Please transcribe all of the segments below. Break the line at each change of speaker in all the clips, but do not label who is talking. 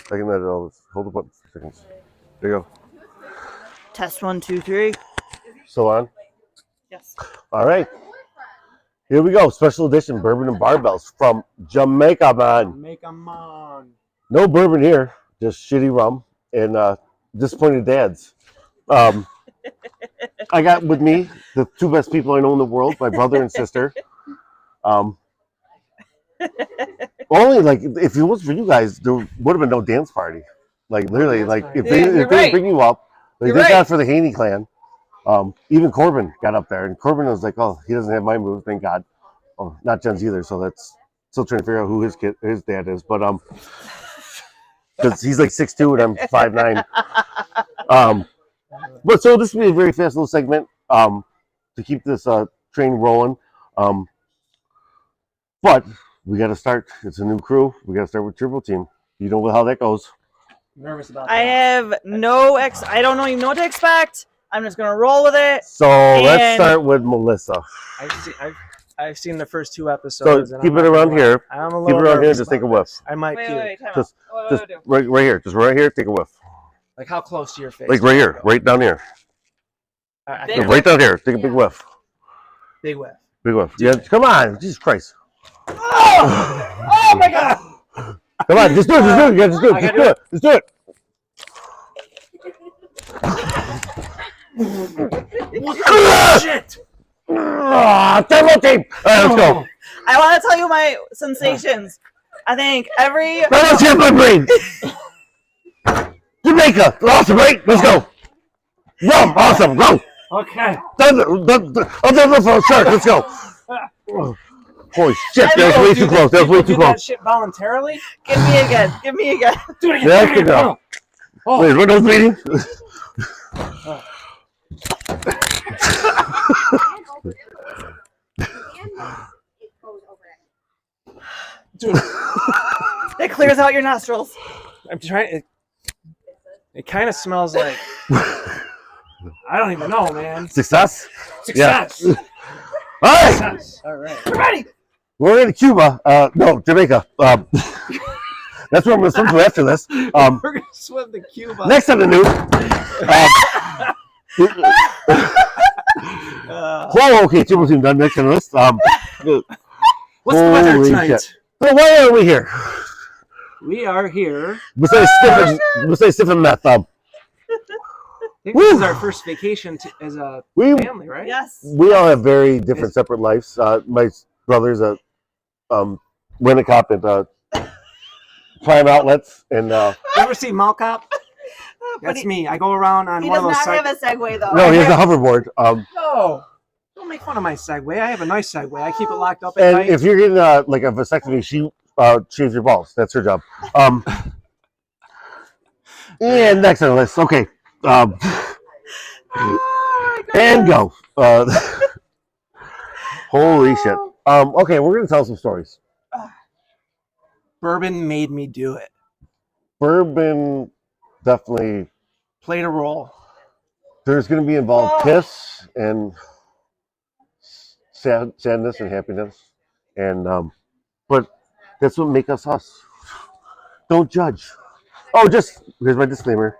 Second that, I'll hold the button for seconds. There you go.
Test 1, 2, 3.
So on.
Yes.
All right. Here we go. Special edition bourbon and barbells from Jamaica, man.
Jamaica, man.
No bourbon here, just shitty rum and disappointed dads. I got with me the two best people I know in the world, my brother and sister. Only like if it was for you guys, there would have been no dance party. Like literally, like if they didn't bring you up, like they got for the Haney clan. Even Corbin got up there, and Corbin was like, "Oh, he doesn't have my moves, thank God." Oh, not Jen's either, so that's still trying to figure out who his dad is. But because he's like 6'2" and I'm 5'9". But so this will be a very fast little segment to keep this train rolling. But we got to start. It's a new crew. We got to start with Triple Team. You know how that goes.
Nervous about that.
I have I don't even know what to expect. I'm just gonna roll with it.
So let's start with Melissa.
I've seen the first 2 episodes.
So keep it around here.
I'm a
Keep it
little
around here.
nervous
Just take a
about
whiff.
this. I might puke.
Wait, time
Just,
out.
just right here. Just right here. Take a whiff.
Like how close to your face?
Like right here. Right down here.
I
Big
think
Right down here. Take a big whiff.
big whiff.
Big whiff. Yeah. Come on. Jesus Christ.
Oh my God!
Come on. Just do it. Just do it. Yeah, just do it.
I
Just
gotta
do it. Just do it.
Shit!
Triple Team. All right, let's go.
I want to tell you my sensations. I think every
Now let's hit my brain. Jamaica. Awesome, right? Let's go. Rum. Awesome. Go.
Okay.
I'll do it for a shark. Let's go. Holy shit. That was way too close. That was way too
Do that
close.
shit voluntarily?
give me again. Give me again.
Do it again.
That's
do it
good
again.
go.
Oh.
Wait, what those meeting?
Dude,
It clears out your nostrils.
I'm trying. It kind of smells like. I don't even know, man.
Success?
Success.
All right.
Success. All right.
We're ready.
We're in Cuba. No, Jamaica. That's where I'm going to swim to after this.
We're gonna swim to Cuba.
Next on the news. Whoa, okay, Triple Team done. Next on the list.
What's the weather
holy
tonight?
shit. So why are we here?
We are here.
Besides stiffing meth.
I think this is our first vacation as a
We
family, right?
Yes.
we all have very different, separate lives. My brother's a rent-a-cop at Prime Outlets, and
You ever see Mall Cop?
But
That's me. I go around on
He
one
does
of those.
not have a segue though.
no, he has a hoverboard.
No, don't make fun of my Segway. I have a nice Segway. I keep it locked up at
And
night.
if you're getting like a vasectomy, she shaves your balls. That's her job. And next on the list, okay. And go. Holy shit. Okay, we're gonna tell some stories.
Bourbon made me do it.
Bourbon definitely.
Played a role.
There's gonna be involved piss and sadness and happiness, and but that's what make us us. Don't judge. Oh, just here's my disclaimer.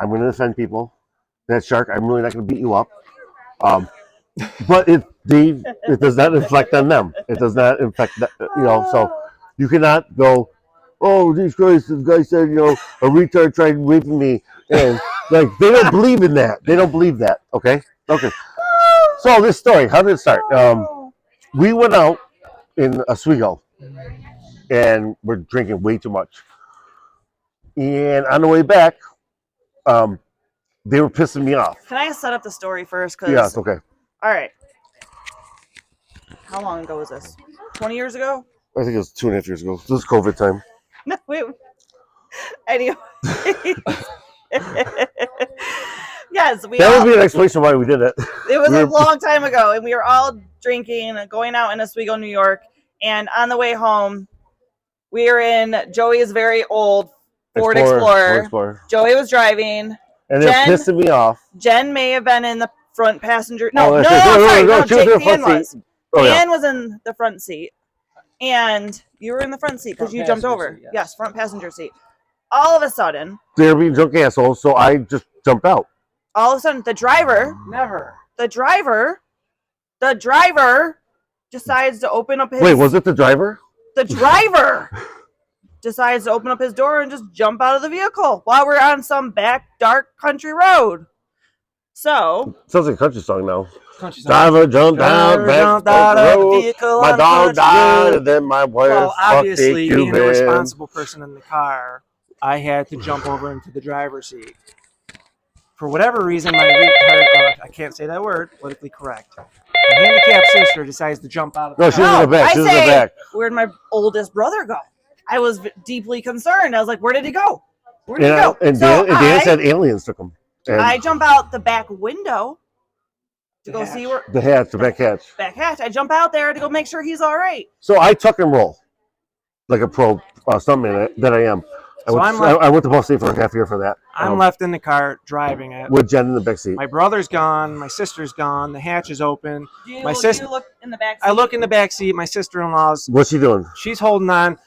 I'm going to defend people. That shark, I'm really not going to beat you up. But it does not inflict on them. It does not infect, so you cannot go, oh, Jesus Christ, this guy said, a retard tried raping me. And, like, they don't believe in that. They don't believe that, okay? Okay. So, this story, how did it start? We went out in Oswego, and we're drinking way too much. And on the way back, they were pissing me off.
Can I set up the story first? Cause,
Yeah, it's okay.
All right. How long ago was this? 20 years ago?
I think it was 2.5 years ago. This was COVID time.
No, wait. Anyway. Yes,
That would be an explanation why we did it.
It was a long time ago, and we were all drinking, going out in Oswego, New York. And on the way home, we were in Joey's very old Ford Explorer. Joey was driving.
And they're pissing me off.
Jen may have been in the front passenger.
Dan was
in the front seat. And you were in the front seat because you jumped over. Yes, front passenger seat. All of a sudden,
they're being drunk assholes, so I just jumped out.
all of a sudden, the driver decides to open up his.
Wait, was it the driver?
The driver decides to open up his door and just jump out of the vehicle while we're on some back dark country road. So
Sounds like a country song now.
Country song.
Driver jumped down,
jumped
back
out
the
of the
road.
vehicle
My
on
dog
country
died,
road.
and then my wife
Well,
fucked a
obviously, being the
Cuban.
responsible person in the car, I had to jump over into the driver's seat. For whatever reason, my retard, I can't say that word, politically correct. My handicapped sister decides to jump out of the
No, she
car.
was in the back.
I
She was in the
say,
back.
where'd my oldest brother go? I was deeply concerned. I was like, where did he go? Where did he
And,
go?
and
So
Dan said aliens took him. And
I jump out the back window to go see where
the hatch, the back hatch.
back hatch. I jump out there to go make sure he's all right.
So I tuck and roll like a pro stuntman that I am.
So
I went to Ball State for a half year for that.
I'm left in the car driving it.
With Jen in the back seat.
My brother's gone. My sister's gone. The hatch is open.
You
My sister-
look in the back.
I look in the back seat. My sister-in-law's.
What's she doing?
She's holding on.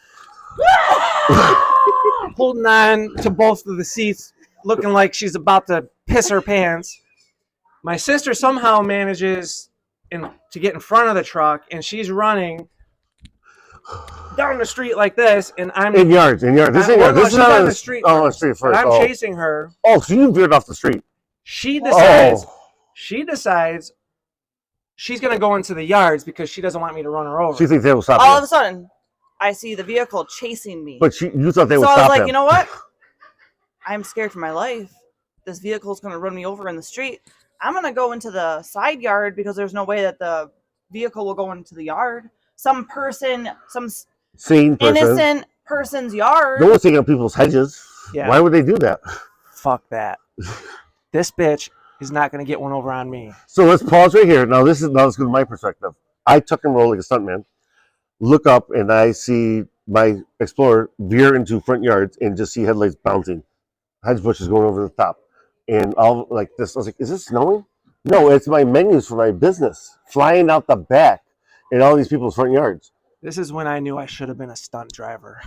Holding on to both of the seats, looking like she's about to piss her pants. My sister somehow manages to get in front of the truck, and she's running down the street like this, and I'm
In yards. This ain't
Well,
yards.
no,
This is
she's
not
on
on
the street
Oh, on the
first.
street
but
first.
I'm
Oh.
chasing her.
Oh, so you veered off the street.
She decides
Oh.
she's gonna go into the yards because she doesn't want me to run her over.
She thinks they will stop
All
you.
of a sudden, I see the vehicle chasing me.
But you thought they
so
would
I was
stop
like,
him.
you know what? I'm scared for my life. This vehicle's going to run me over in the street. I'm going to go into the side yard because there's no way that the vehicle will go into the yard. Some
Sane person.
innocent person's yard.
No one's taking up people's hedges.
Yeah.
Why would they do that?
Fuck that. This bitch is not gonna get one over on me.
So let's pause right here. Now let's go to my perspective. I tuck and roll like a stuntman. Look up and I see my Explorer veer into front yards and just see headlights bouncing. Hedge bushes going over the top. And all like this. I was like, is it snowing? No, it's my menus for my business flying out the back in all these people's front yards.
This is when I knew I should have been a stunt driver.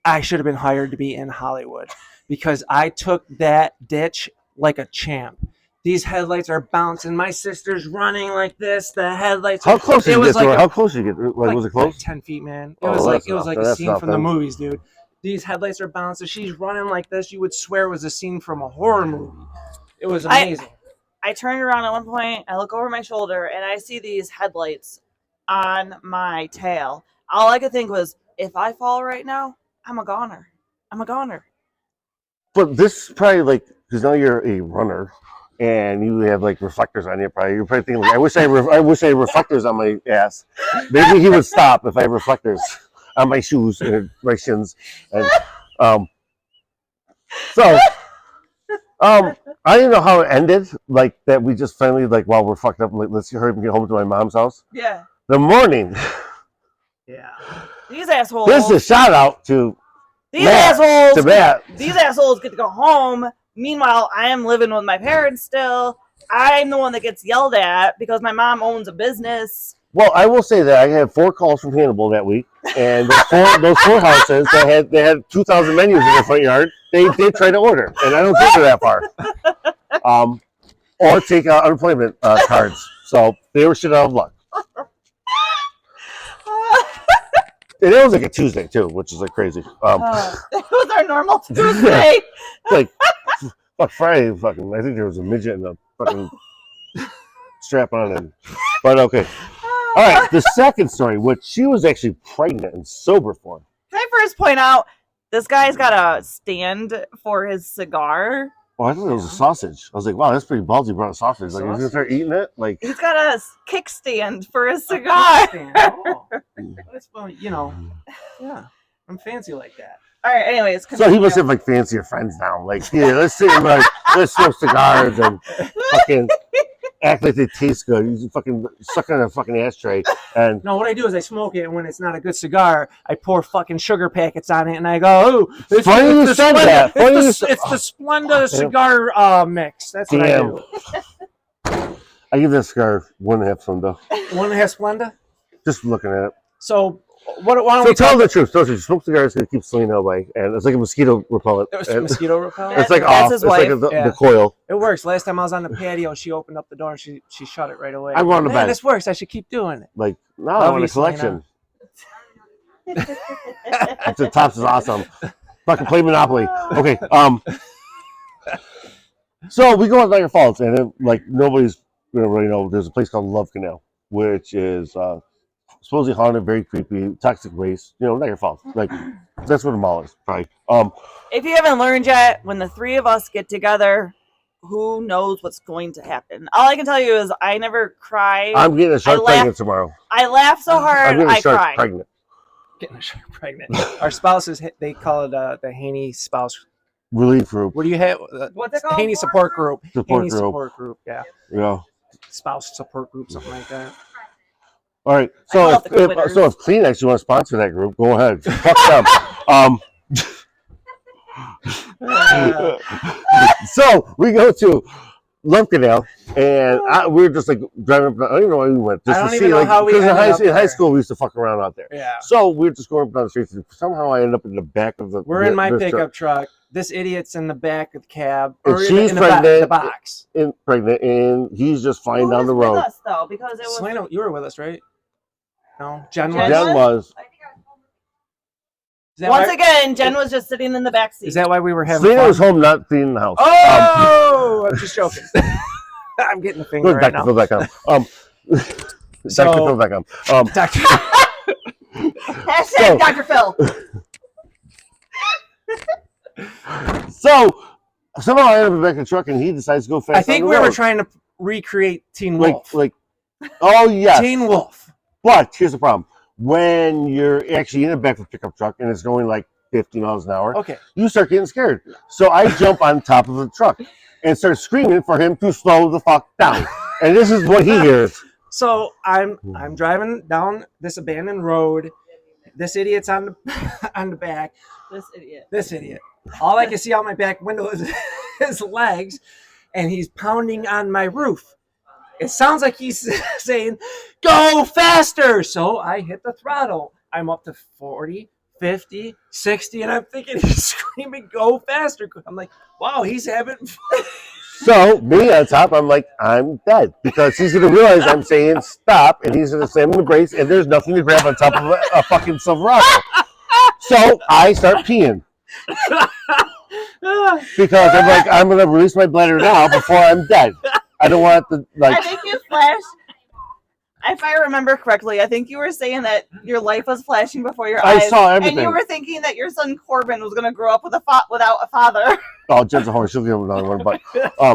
I should have been hired to be in Hollywood because I took that ditch like a champ. These headlights are bouncing. My sister's running like this. The headlights.
How close did you get to her?
a-
How close did you get? Like was it close?
Like 10 feet, man. It
Oh,
was like
that's
a
that's
scene from the
nothing.
movies, dude. These headlights are bouncing. She's running like this. You would swear it was a scene from a horror movie. It was amazing.
I turned around at one point. I look over my shoulder and I see these headlights on my tail. All I could think was, if I fall right now, I'm a goner. I'm a goner.
But this probably like because now you're a runner and you have like reflectors on you. You're probably thinking like, I wish I had reflectors on my ass. Maybe he would stop if I had reflectors on my shoes and my shins. And so I didn't know how it ended. Like that we just finally like while we're fucked up. Like let's hurry up and get home to my mom's house.
Yeah.
The morning.
Yeah.
These assholes.
This is a shout out to
These
Matt,
assholes.
to Matt.
These assholes get to go home. Meanwhile, I am living with my parents still. I'm the one that gets yelled at because my mom owns a business.
Well, I will say that I had 4 calls from Hannibal that week, and those four houses they had 2,000 menus in their front yard. They did try to order, and I don't take her that far. Or take out unemployment cards, so they were shit out of luck. And it was like a Tuesday too, which is like crazy.
It was our normal Tuesday.
Like fuck Friday, fucking. I think there was a midget and a fucking strap on it. But okay. All right, the second story, which she was actually pregnant and sober for.
Can I first point out, this guy's got a stand for his cigar.
Oh, I thought it was a sausage. I was like, wow, that's pretty ballsy. Brought a sausage. Like, he's gonna start eating it. Like,
He's got a kickstand for his cigar.
Oh, that's funny. You know, yeah, I'm fancy like that.
All right, anyways.
so he
continue.
must have like fancier friends now. Like, yeah, let's sit and like let's smoke cigars and fucking act like they taste good. You fucking suck on a fucking ashtray and
No, what I do is I smoke it, and when it's not a good cigar, I pour fucking sugar packets on it, and I go, "Oh, it's
Funny you
the
said
Splenda-
that. Funny you
It's the Splenda cigar mix." That's what
Damn.
I do.
I give this cigar 1.5 Splenda.
1.5 Splenda.
Just looking at it.
So Why don't
So
we
tell
talk?
the truth. Tell the truth. Smoke cigars to keep Selena away, and it's like a mosquito repellent.
It was
And
mosquito repellent.
it's like
That's
off.
his
It's like
wife.
the coil.
It works. Last time I was on the patio, she opened up the door and she shut it right away.
I'm going to
Man,
bed.
this works. I should keep doing it.
Like, no, I want a collection. The Tops is awesome. Fucking play Monopoly. Okay. So we go out Niagara Falls, and it, like nobody's gonna really know. There's a place called Love Canal, which is supposedly haunted, very creepy, toxic waste. Niagara Falls. Like that's where the mall is, probably.
If you haven't learned yet, when the three of us get together, who knows what's going to happen? All I can tell you is I never cry.
I'm getting a shark pregnant tomorrow.
I laugh so
I'm
hard,
getting a
I
shark
cry.
pregnant.
Getting a shark pregnant. Our spouses, they call it the Haneys spouse.
Relief group.
What do you have?
What's it called?
Haney support group.
Support
Haney
group.
support group. Yeah.
Yeah.
Spouse support group, something like that.
All right.
I
So
love the Twitters.
if Kleenex you want to sponsor that group, go ahead. Fuck them. So we go to Love Canal, and we were just like driving up. I don't even know why we went. Just
I don't
to
even
see,
know
like,
how we
because
ended up
in high
there.
school we used to fuck around out there.
Yeah.
So we were just going up down the streets, and somehow I ended up in the back of the.
We're in my
this
pickup truck. This idiot's in the back of the cab.
And
Or
she's
in the
pregnant.
box.
pregnant, and he's just flying
Who
down the
was
road.
with us, though, because it was
Selena, you were with us, right? No, Jen
Jen
was.
Jen was.
Is that
once
why,
again, Jen was just sitting in the back seat.
is that why we were having
Selena
fun?
was home, not cleaning the house.
Oh, I'm just joking. I'm getting the finger
Go to
right now.
DrPhil.com. DrPhil.com.
Doctor.
Hashtag
So-
Dr. Phil.
So somehow I ended up in the back of the truck, and he decides to go fast.
I think
on
we
the
were
road.
trying to recreate Teen Wolf.
Oh yes.
Teen Wolf.
But here's the problem: when you're actually in the back of a pickup truck and it's going like 50 miles an hour,
Okay.
you start getting scared. So I jump on top of the truck and start screaming for him to slow the fuck down. And this is what he hears.
So I'm driving down this abandoned road. This idiot's on the on the back. This idiot. All I can see out my back window is his legs, and he's pounding on my roof. It sounds like he's saying, "Go faster!" So I hit the throttle. I'm up to 40, 50, 60, and I'm thinking he's screaming, "Go faster!" I'm like, "Wow, he's having fun."
So me on top, I'm like, I'm dead because he's gonna realize I'm saying stop, and he's gonna slam the brakes, and there's nothing to grab on top of a fucking Silverado. So I start peeing because I'm like, I'm gonna release my bladder now before I'm dead. I don't want to
I think you flashed. If I remember correctly, I think you were saying that your life was flashing before your eyes.
I saw everything.
And you were thinking that your son Corbin was going to grow up with without a father.
Oh, Jen's a whore. She'll give him another one, but I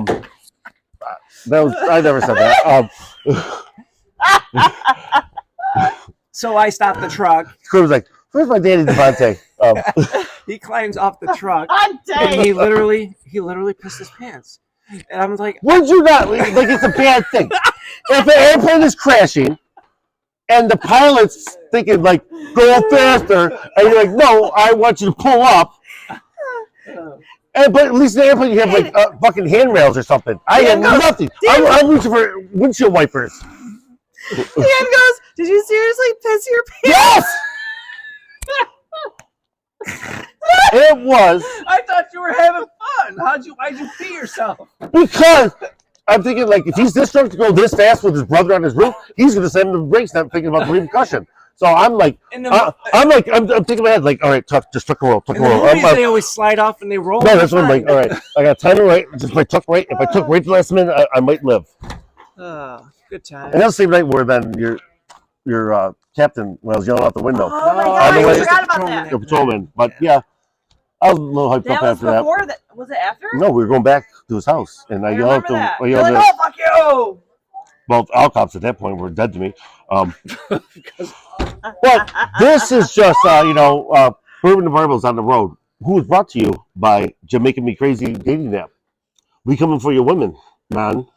never said that.
So I stopped the truck.
Corbin's like, "Where's my daddy Devontae?"
He climbs off the truck,
I'm
and
dead.
he literally pissed his pants. And I'm like,
Would you not? Like, it's a bad thing. If an airplane is crashing and the pilot's thinking, like, go faster, and you're like, no, I want you to pull up. But at least in the airplane, you have, like, fucking handrails or something. I have nothing. I'm reaching for windshield wipers.
Dan goes, "Did you seriously piss your pants?"
Yes! It was
I thought you were having fun. Why'd you pee yourself?
because I'm thinking, like, if he's this drunk to go this fast with his brother on his roof, he's going to slam the brakes, not thinking about the repercussion. So I'm like,
In the,
I'm thinking in my head, like, all right, just tuck a roll, tuck a
in the
roll.
movies, they always slide off and they roll.
No, that's what I'm like, all right, I got time to right, just my tuck right. If I took right the last minute, I might live.
Oh, good time.
And that's the same night where then your captain, when I was yelling out the window,
Oh my
No,
god,
I
I
was
forgot about that.
the patrolman. But yeah, I was a little hyped
That
up
was
after that.
before that. Was it after?
No, we were going back to his house, and I
I
yelled at
remember
him.
that.
I
You're
yelled
like,
at,
"Oh, fuck you!"
well, all cops at that point were dead to me. But this is just, Bourbon and Barbel's on the road. Who is brought to you by Jamaica Me Crazy Dating App. We coming for your women, man.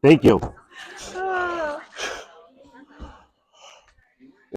Thank you.